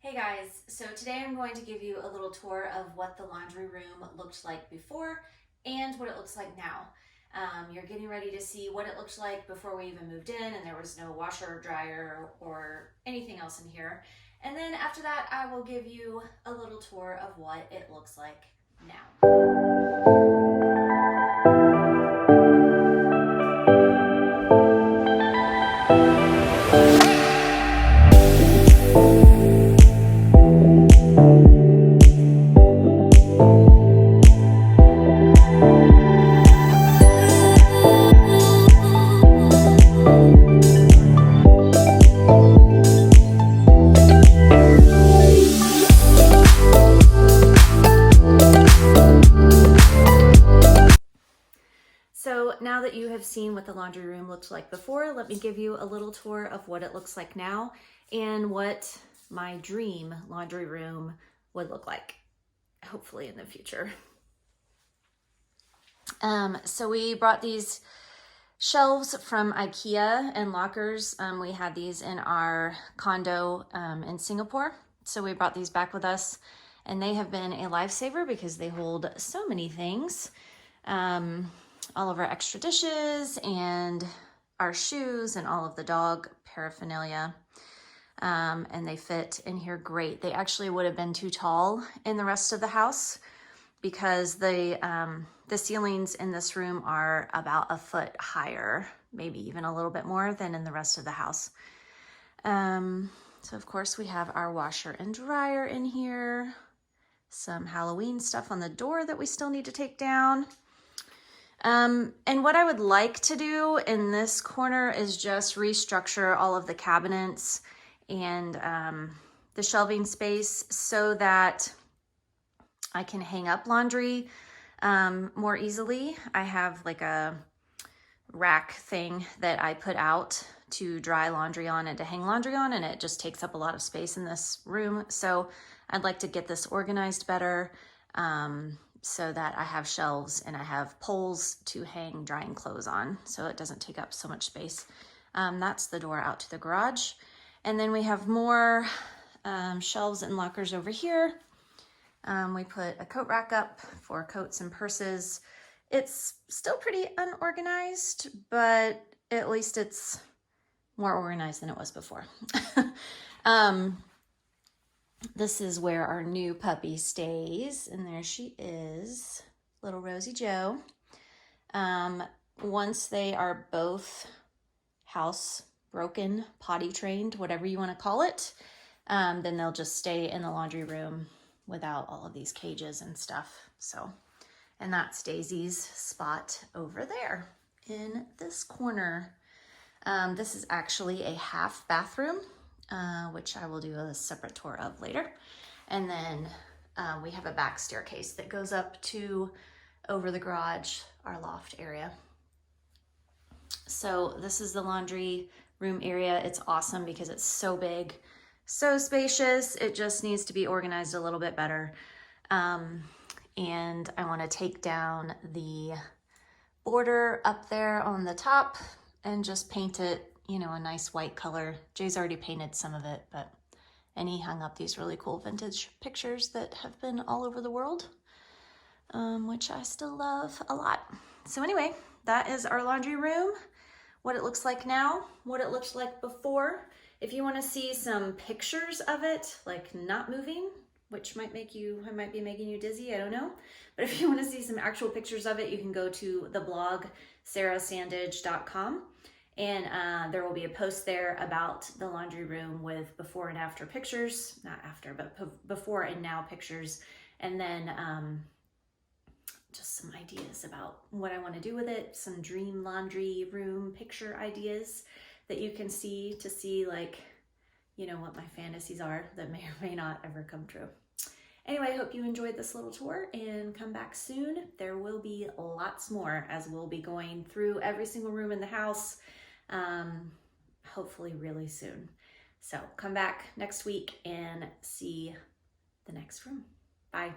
Hey guys, so today I'm going to give you a little tour of what the laundry room looked like before and what it looks like now. You're getting ready to see what it looked like before we even moved in and there was no washer or dryer or anything else in here. And then after that, I will give you a little tour of what it looks like now. So now that you have seen what the laundry room looked like before, let me give you a little tour of what it looks like now and what my dream laundry room would look like, hopefully in the future. So we brought these shelves from IKEA and lockers. We had these in our condo in Singapore. So we brought these back with us and they have been a lifesaver because they hold so many things. All of our extra dishes and our shoes and all of the dog paraphernalia. And they fit in here great. They actually would have been too tall in the rest of the house because the ceilings in this room are about a foot higher, maybe even a little bit more than in the rest of the house. So of course we have our washer and dryer in here, some Halloween stuff on the door that we still need to take down. And what I would like to do in this corner is just restructure all of the cabinets and the shelving space so that I can hang up laundry more easily. I have like a rack thing that I put out to dry laundry on and to hang laundry on, and it just takes up a lot of space in this room. So I'd like to get this organized better so that I have shelves and I have poles to hang drying clothes on so it doesn't take up so much space. That's the door out to the garage. And then we have more shelves and lockers over here. We put a coat rack up for coats and purses. It's still pretty unorganized, but at least it's more organized than it was before. This is where our new puppy stays, and there she is, little Rosie Joe. Once they are both housebroken, potty trained, whatever you want to call it, then they'll just stay in the laundry room without all of these cages and stuff. So, and that's Daisy's spot over there in this corner. This is actually a half bathroom, which I will do a separate tour of later. And then we have a back staircase that goes up to over the garage, our loft area. So this is the laundry room area. It's awesome because it's so big, so spacious. It just needs to be organized a little bit better. And I want to take down the border up there on the top and just paint it, you know, a nice white color. Jay's already painted some of it, and he hung up these really cool vintage pictures that have been all over the world, which I still love a lot. So anyway, that is our laundry room, what it looks like now, what it looked like before. If you want to see some pictures of it, like not moving, which might be making you dizzy, I don't know. But if you want to see some actual pictures of it, you can go to the blog, sarahsandage.com. And there will be a post there about the laundry room with before and after pictures, not after, but before and now pictures. And then just some ideas about what I want to do with it, some dream laundry room picture ideas that you can see to see, like, you know, what my fantasies are that may or may not ever come true. Anyway, I hope you enjoyed this little tour and come back soon. There will be lots more as we'll be going through every single room in the house, hopefully really soon. So come back next week and see the next room. Bye.